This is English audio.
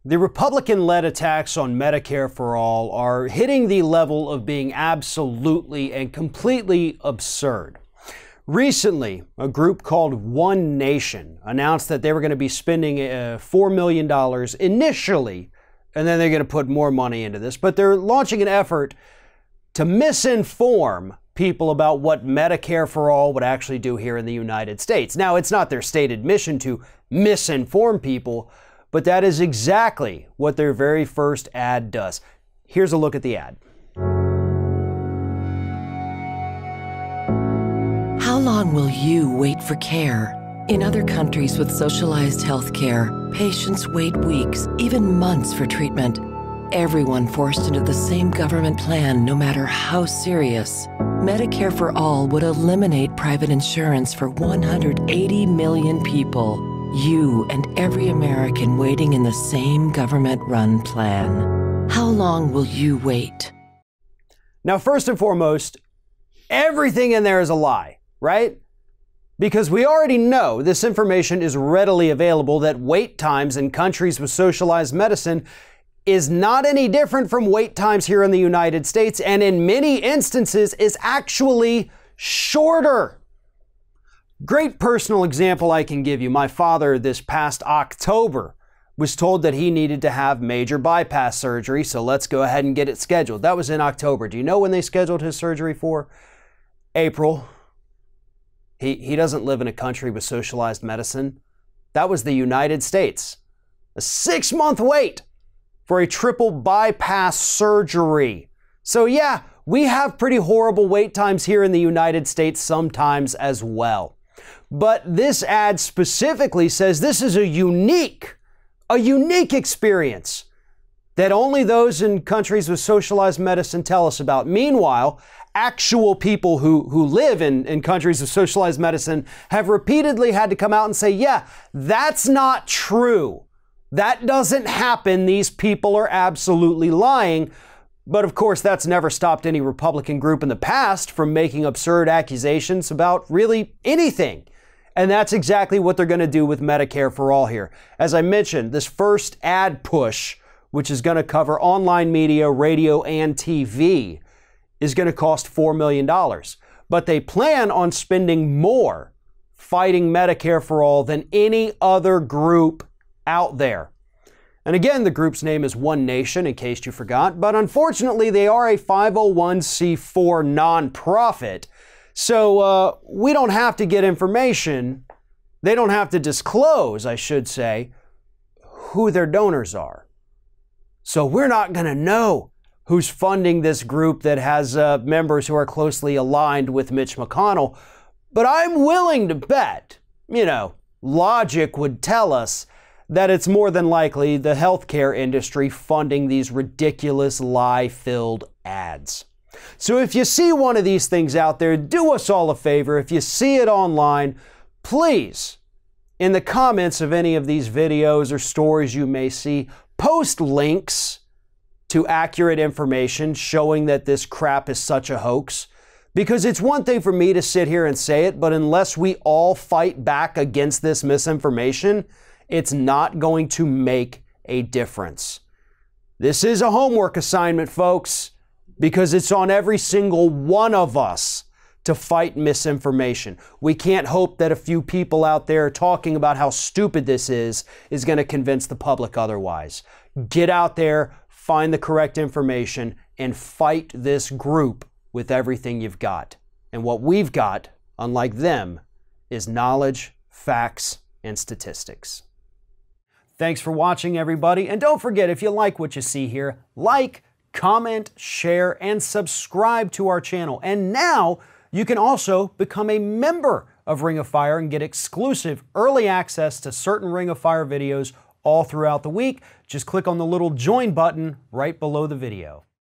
The Republican-led attacks on Medicare for All are hitting the level of being absolutely and completely absurd. Recently, a group called One Nation announced that they were going to be spending $4 million initially, and then they're going to put more money into this, but they're launching an effort to misinform people about what Medicare for All would actually do here in the United States. Now, it's not their stated mission to misinform people, but that is exactly what their very first ad does. Here's a look at the ad. How long will you wait for care? In other countries with socialized health care, patients wait weeks, even months for treatment. Everyone forced into the same government plan, no matter how serious. Medicare for All would eliminate private insurance for 180 million people. You and every American waiting in the same government-run plan. How long will you wait? Now, first and foremost, everything in there is a lie, right? Because we already know this information is readily available that wait times in countries with socialized medicine is not any different from wait times here in the United States, and in many instances is actually shorter. Great personal example I can give you. My father this past October was told that he needed to have major bypass surgery, so let's go ahead and get it scheduled. That was in October. Do you know when they scheduled his surgery for? April. He doesn't live in a country with socialized medicine. That was the United States. A 6-month wait for a triple bypass surgery. So yeah, we have pretty horrible wait times here in the United States sometimes as well. But this ad specifically says this is a unique experience that only those in countries with socialized medicine tell us about. Meanwhile, actual people who live in countries with socialized medicine have repeatedly had to come out and say, yeah, that's not true. That doesn't happen. These people are absolutely lying. But of course, that's never stopped any Republican group in the past from making absurd accusations about really anything. And that's exactly what they're going to do with Medicare for All here. As I mentioned, this first ad push, which is going to cover online media, radio, and TV, is going to cost $4 million. But they plan on spending more fighting Medicare for All than any other group out there. And again, the group's name is One Nation, in case you forgot, but unfortunately they are a 501c4 nonprofit. So we don't have to get information, they don't have to disclose, I should say, who their donors are. So we're not going to know who's funding this group that has members who are closely aligned with Mitch McConnell. But I'm willing to bet, logic would tell us that it's more than likely the healthcare industry funding these ridiculous lie-filled ads. So if you see one of these things out there, do us all a favor. If you see it online, please, in the comments of any of these videos or stories you may see, post links to accurate information showing that this crap is such a hoax. Because it's one thing for me to sit here and say it, but unless we all fight back against this misinformation, it's not going to make a difference. This is a homework assignment, folks, because it's on every single one of us to fight misinformation. We can't hope that a few people out there talking about how stupid this is going to convince the public otherwise. Get out there, find the correct information, and fight this group with everything you've got. And what we've got, unlike them, is knowledge, facts, and statistics. Thanks for watching, everybody. And don't forget, if you like what you see here, like, comment, share, and subscribe to our channel. And now you can also become a member of Ring of Fire and get exclusive early access to certain Ring of Fire videos all throughout the week. Just click on the little join button right below the video.